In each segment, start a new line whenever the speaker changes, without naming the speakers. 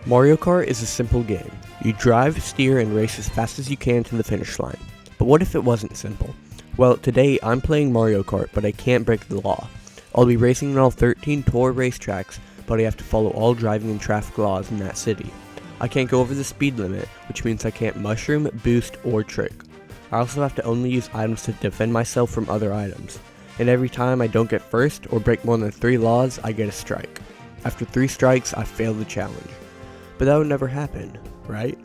Mario Kart is a simple game. You drive, steer, and race as fast as you can to the finish line. But what if it wasn't simple? Well, today I'm playing Mario Kart, but I can't break the law. I'll be racing on all 13 tour racetracks, but I have to follow all driving and traffic laws in that city. I can't go over the speed limit, which means I can't mushroom, boost, or trick. I also have to only use items to defend myself from other items. And every time I don't get first or break more than 3 laws, I get a strike. After 3 strikes, I fail the challenge. But that would never happen, right?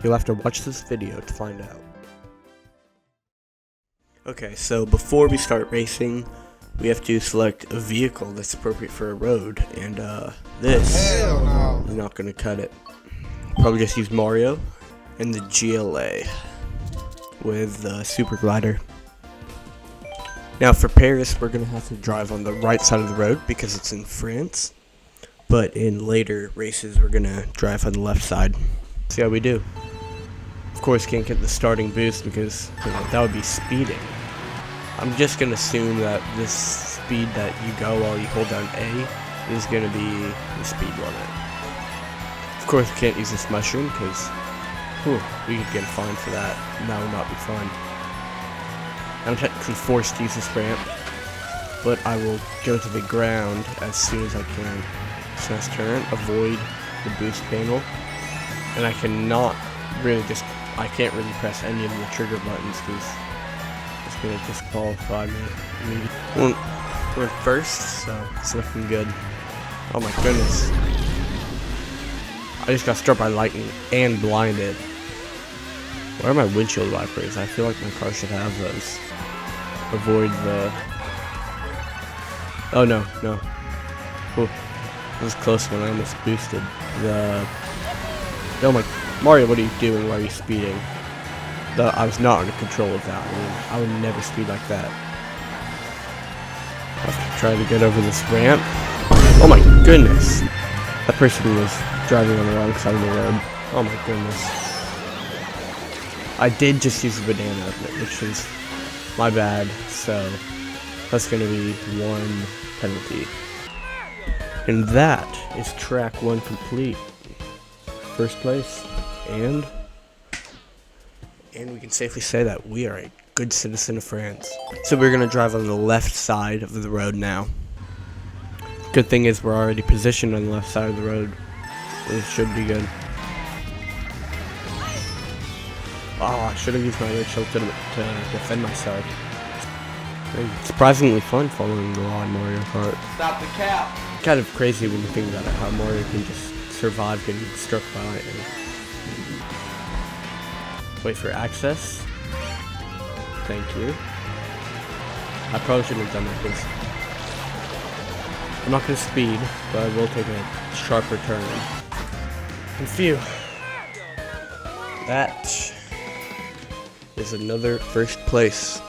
You'll have to watch this video to find out. Okay, so before we start racing, we have to select a vehicle that's appropriate for a road, and this is not going to cut it. Probably just use Mario and the GLA with the Super Glider. Now for Paris, we're going to have to drive on the right side of the road because it's in France. But in later races, we're going to drive on the left side. See how we do. Of course, can't get the starting boost because that would be speeding. I'm just going to assume that this speed that you go while you hold down A is going to be the speed limit. Of course, we can't use this mushroom because we could get a fine for that, and that would not be fun. I'm technically forced to use this ramp, but I will go to the ground as soon as I can. So let's turn, avoid the boost panel, and I cannot really I can't really press any of the trigger buttons because it's going to disqualify me. We're first, so it's looking good. Oh my goodness. I just got struck by lightning and blinded. Where are my windshield wipers? I feel like my car should have those. Avoid the... Oh no. Ooh. It was close when I almost boosted Oh my... Mario, what are you doing? Why are you speeding? I was not under control of that. I would never speed like that. I have to try to get over this ramp. Oh my goodness! That person was driving on the wrong side of the road. Oh my goodness. I did just use a banana, which is my bad, so that's going to be 1 penalty. And that is track 1 complete. First place, and we can safely say that we are a good citizen of France. So we're going to drive on the left side of the road now. Good thing is we're already positioned on the left side of the road. It should be good. Oh, I should have used my red shield to defend myself. It's surprisingly fun following the law in Mario Kart.
Stop the cap!
Kind of crazy when you think about it, how Mario can just survive getting struck by lightning. Wait for access. Thank you. I probably shouldn't have done that because I'm not going to speed, but I will take a sharper turn. And phew. That is another first place.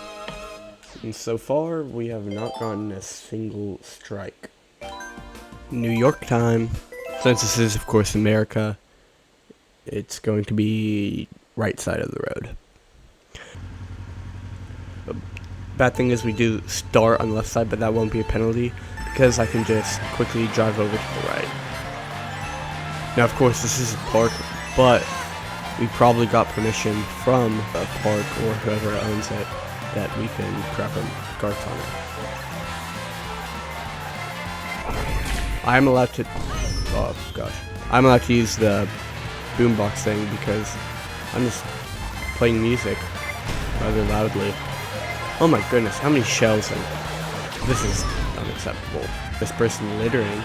And so far, we have not gotten a single strike. New York time. Since this is, of course, America, it's going to be right side of the road. The bad thing is we do start on the left side, but that won't be a penalty because I can just quickly drive over to the right. Now, of course, this is a park, but we probably got permission from a park or whoever owns it that we can drop our carts on it. I'm allowed to... Oh, gosh. I'm allowed to use the boombox thing because I'm just playing music rather loudly. Oh my goodness, how many shells are... This is unacceptable. This person littering.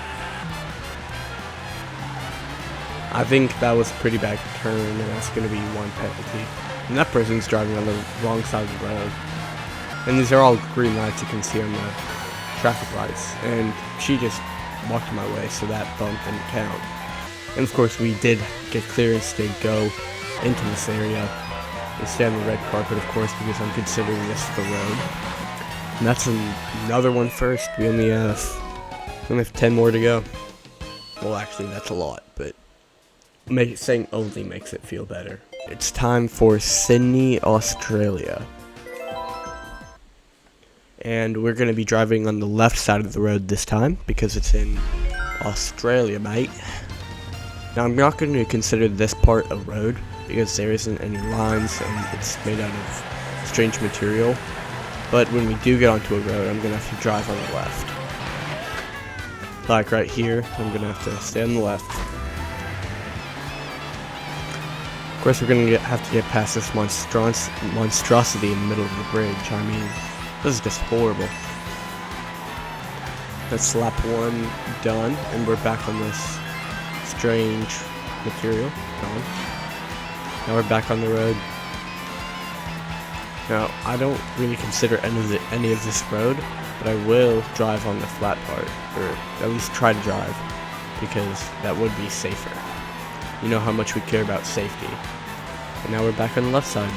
I think that was a pretty bad turn, and that's going to be 1 penalty. And that person's driving on the wrong side of the road. And these are all green lights you can see on the traffic lights. And she just walked my way, so that bump didn't count. And of course, we did get clearance to go into this area and stay on the red carpet, of course, because I'm considering this the road. And that's another one first. We only have 10 more to go. Well, actually, that's a lot, but saying only makes it feel better. It's time for Sydney, Australia. And we're going to be driving on the left side of the road this time because it's in Australia, mate. Now I'm not going to consider this part a road because there isn't any lines and it's made out of strange material. But when we do get onto a road, I'm going to have to drive on the left. Like right here, I'm going to have to stay on the left. Of course, we're going to have to get past this monstrosity in the middle of the bridge. I mean, this is just horrible. That's lap 1 done, and we're back on this strange material. Gone. Now we're back on the road. Now, I don't really consider any of this road, but I will drive on the flat part, or at least try to drive, because that would be safer. You know how much we care about safety. And now we're back on the left side.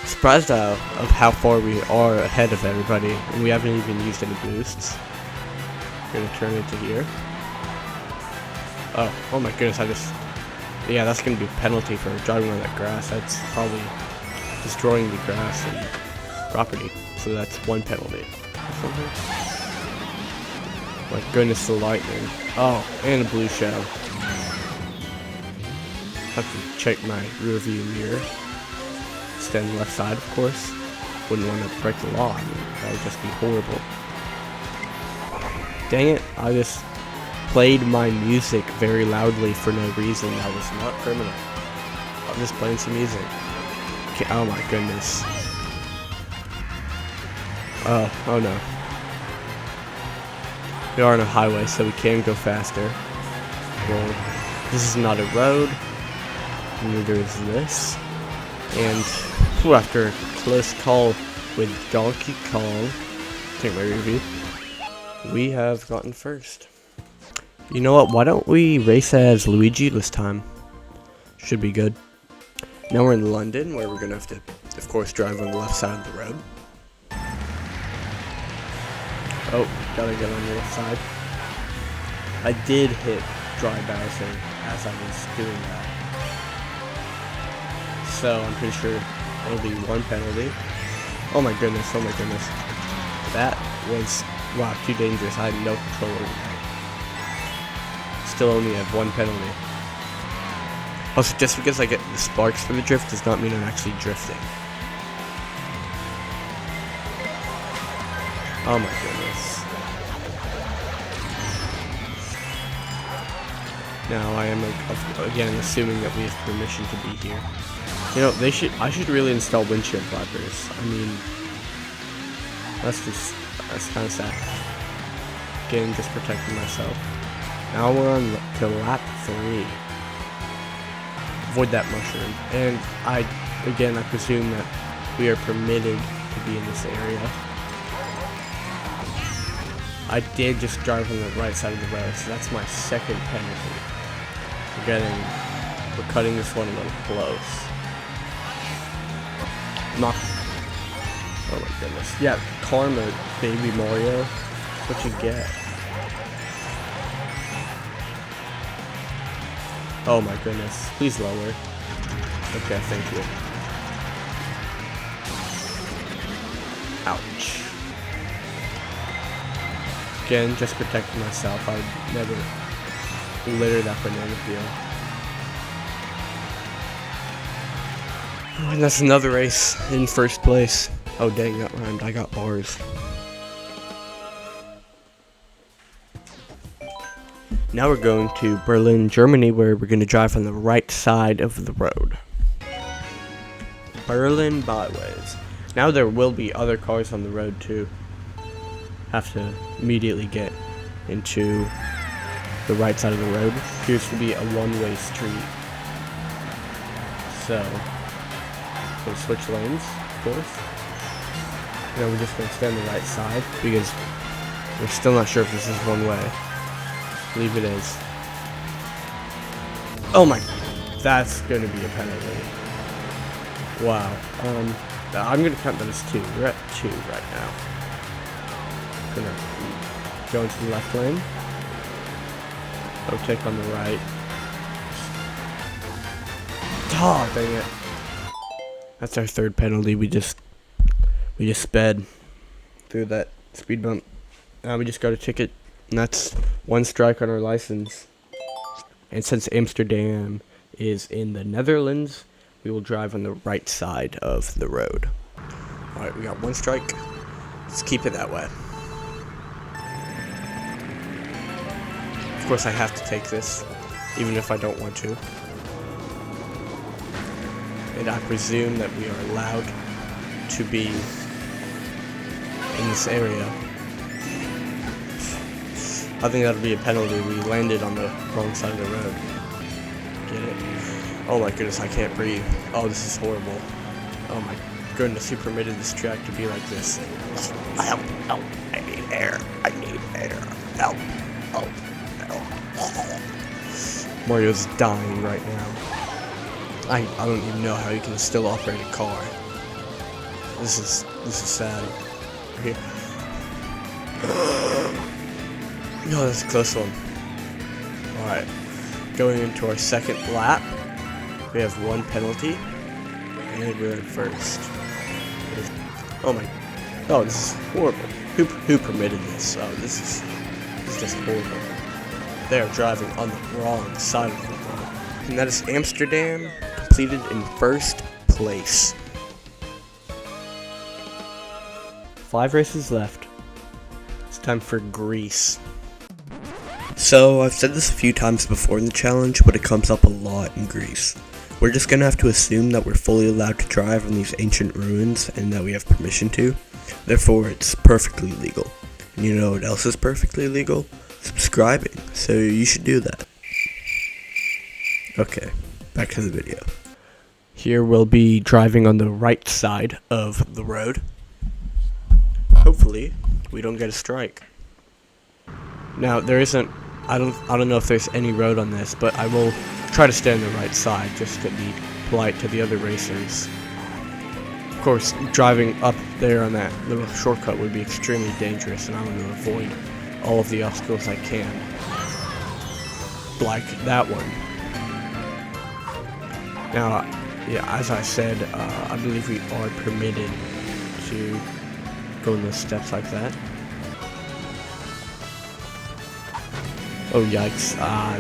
Surprised of how far we are ahead of everybody, and we haven't even used any boosts. Gonna turn into here. Oh my goodness, yeah, that's gonna be a penalty for driving on that grass. That's probably destroying the grass and property. So that's 1 penalty. My goodness, the lightning. Oh, and a blue shell. Have to check my rear view mirror. Stay on the left side, of course. Wouldn't want to break the law. I mean, that would just be horrible. Dang it, I just played my music very loudly for no reason. That was not criminal. I'm just playing some music. Okay, oh my goodness. Oh no. We are on a highway, so we can go faster. Well, this is not a road. Neither is this. And after a close call with Donkey Kong, take my review, we have gotten first. You know what? Why don't we race as Luigi this time? Should be good. Now we're in London, where we're gonna have to, of course, drive on the left side of the road. Oh, gotta get on the left side. I did hit dry Bowser as I was doing that. So I'm pretty sure it'll be 1 penalty. Oh my goodness, oh my goodness. That was, wow, too dangerous. I had no control over that. Still only have 1 penalty. Also, just because I get the sparks for the drift does not mean I'm actually drifting. Oh my goodness. Now I am again assuming that we have permission to be here. You know, I should really install windshield wipers. I mean, that's kind of sad. Again, just protecting myself. Now we're on to lap 3. Avoid that mushroom. And I presume that we are permitted to be in this area. I did just drive on the right side of the road, so that's my 2nd penalty. We're cutting this one a little close. Not. Oh my goodness. Yeah, karma, baby Mario. That's what you get. Oh my goodness. Please lower. Okay, thank you. Ouch. Again, just protecting myself. I would never litter that banana peel. And that's another race in 1st place. Oh dang, that rhymed. I got bars. Now we're going to Berlin, Germany, where we're going to drive on the right side of the road. Berlin byways. Now there will be other cars on the road too. Have to immediately get into the right side of the road. Appears to be a one-way street. So we'll switch lanes, of course. Now we're just going to stay on the right side because we're still not sure if this is one way. I believe it is. Oh my, that's going to be a penalty. Wow. I'm going to count that as 2. We're at 2 right now. Gonna go into the left lane. Take on the right. Oh, dang it. That's our 3rd penalty. We just sped through that speed bump. Now we just got a ticket And that's 1 strike on our license. And since Amsterdam is in the Netherlands, we will drive on the right side of the road. Alright, we got 1 strike. Let's keep it that way. Of course I have to take this, even if I don't want to. And I presume that we are allowed to be in this area. I think that'll be a penalty. We landed on the wrong side of the road. Get it? Oh my goodness, I can't breathe. Oh, this is horrible. Oh my goodness, who permitted this track to be like this? Help, help, I need air. I need air. Help, help, help. Mario's dying right now. I don't even know how he can still operate a car. This is sad. Here. Oh, that's a close one. Alright. Going into our second lap. We have 1 penalty. And we're in first. Oh my. Oh, this is horrible. Who permitted this? Oh, this is just horrible. They are driving on the wrong side of the road. And that is Amsterdam, completed in first place. 5 races left. It's time for Greece. So, I've said this a few times before in the challenge, but it comes up a lot in Greece. We're just gonna have to assume that we're fully allowed to drive on these ancient ruins and that we have permission to. Therefore, it's perfectly legal. And you know what else is perfectly legal? Subscribing. So you should do that. Okay, back to the video. Here we'll be driving on the right side of the road. Hopefully, we don't get a strike. Now, there isn't, I don't know if there's any road on this, but I will try to stay on the right side just to be polite to the other racers. Of course, driving up there on that little shortcut would be extremely dangerous, and I want to avoid all of the obstacles I can. Like that one. Now, yeah, as I said, I believe we are permitted to go in those steps like that. Oh yikes!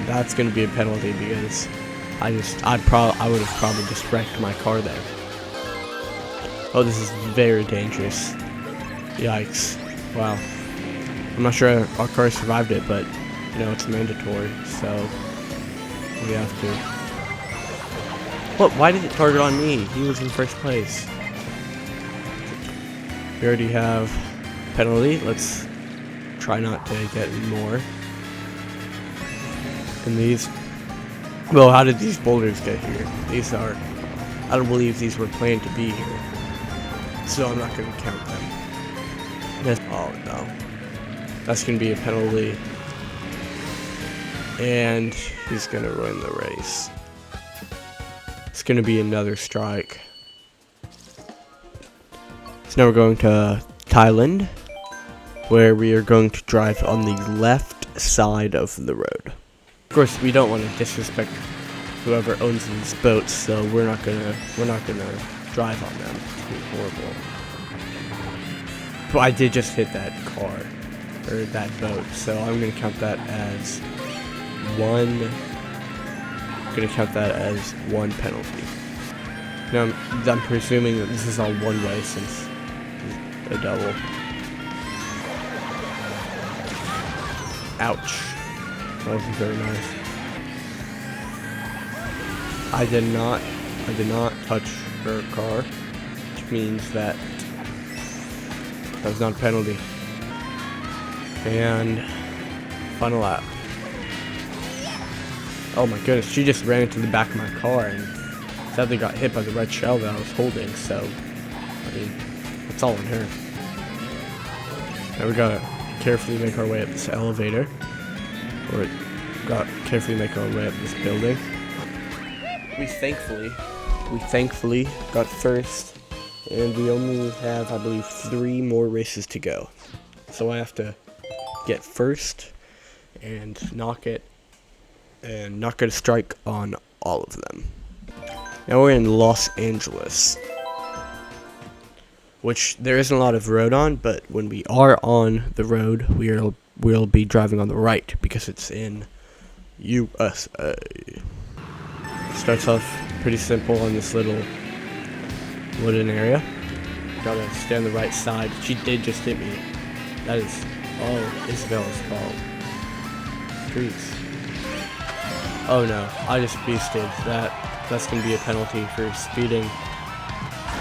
That's gonna be a penalty because I would have probably just wrecked my car there. Oh, this is very dangerous. Yikes! Wow. I'm not sure our car survived it, but you know it's mandatory, so we have to. What? Why did it target on me? He was in first place. We already have penalty. Let's try not to get any more. And these, well, how did these boulders get here? These are, I don't believe these were planned to be here, so I'm not going to count them. Oh no, that's going to be a penalty, and he's going to ruin the race. It's going to be another strike. So now we're going to Thailand, where we are going to drive on the left side of the road. Of course, we don't want to disrespect whoever owns these boats, so we're not gonna drive on them. It's gonna be horrible. But I did just hit that car or that boat, so I'm gonna count that as one. I'm gonna count that as 1 penalty. Now I'm presuming that this is all one way since it's a double. Ouch. That wasn't very nice. I did not touch her car, which means that was not a penalty. And final lap. Oh my goodness, she just ran into the back of my car and sadly got hit by the red shell that I was holding, so I mean, it's all on her. Now we gotta carefully make our way up this elevator. Or carefully make our way up this building. We thankfully got first, and we only have, I believe, 3 more races to go. So I have to get first and not get a strike on all of them. Now we're in Los Angeles, which there isn't a lot of road on, but when we are on the road, we are we'll be driving on the right because it's in USA. Starts off pretty simple on this little wooden area. Gotta stay on the right side. She did just hit me. That is all Isabella's fault. Trees. Oh no, I just boosted. That's gonna be a penalty for speeding.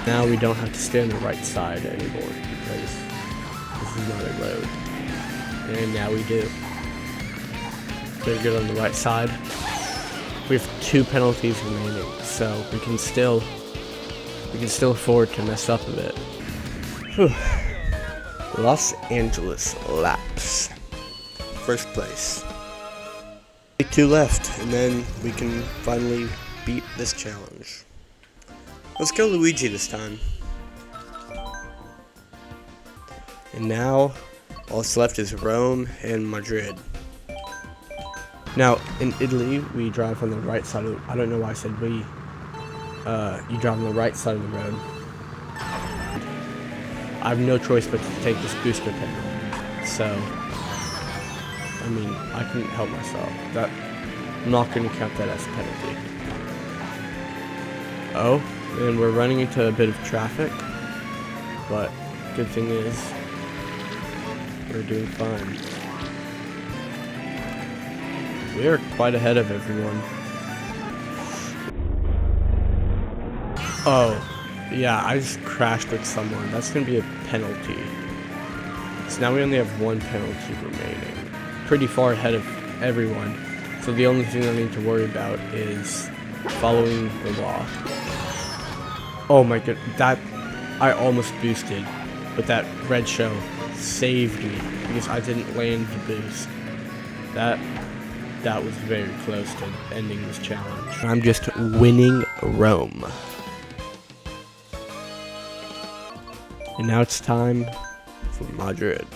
Now we don't have to stay on the right side anymore because this is not a road. And now we do. Very good on the right side. We have 2 penalties remaining, so we can still afford to mess up a bit. Whew. Los Angeles laps. First place. 2 left, and then we can finally beat this challenge. Let's go Luigi this time. And now, all that's left is Rome and Madrid. Now, in Italy, we drive on the right side of the, I don't know why I said we. You drive on the right side of the road. I have no choice but to take this booster penalty. So, I mean, I couldn't help myself. I'm not going to count that as a penalty. Oh, and we're running into a bit of traffic. But, good thing is, we're doing fine. We are quite ahead of everyone. Oh, yeah, I just crashed with someone. That's going to be a penalty. So now we only have 1 penalty remaining. Pretty far ahead of everyone. So the only thing I need to worry about is following the law. Oh my god, that I almost boosted, but that red show saved me because I didn't land the boost. That was very close to ending this challenge. I'm just winning Rome. And now it's time for Madrid.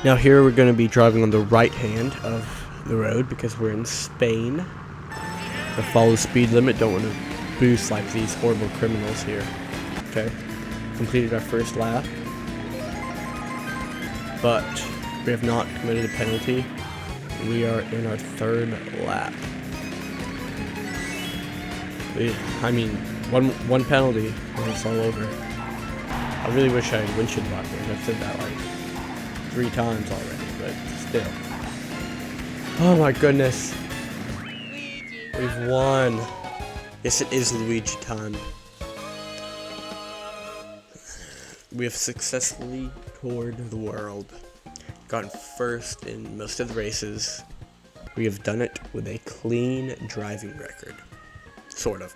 Now here we're going to be driving on the right hand of the road because we're in Spain. I follow the speed limit, don't want to boost like these horrible criminals here. Okay, completed our first lap. But we have not committed a penalty. We are in our 3rd lap. I mean, one penalty and it's all over. I really wish I had windshield wipers. I've said that like 3 times already, but still. Oh my goodness. We've won. Yes, it is Luigi time. We have successfully toured the world. Gotten first in most of the races. We have done it with a clean driving record. Sort of.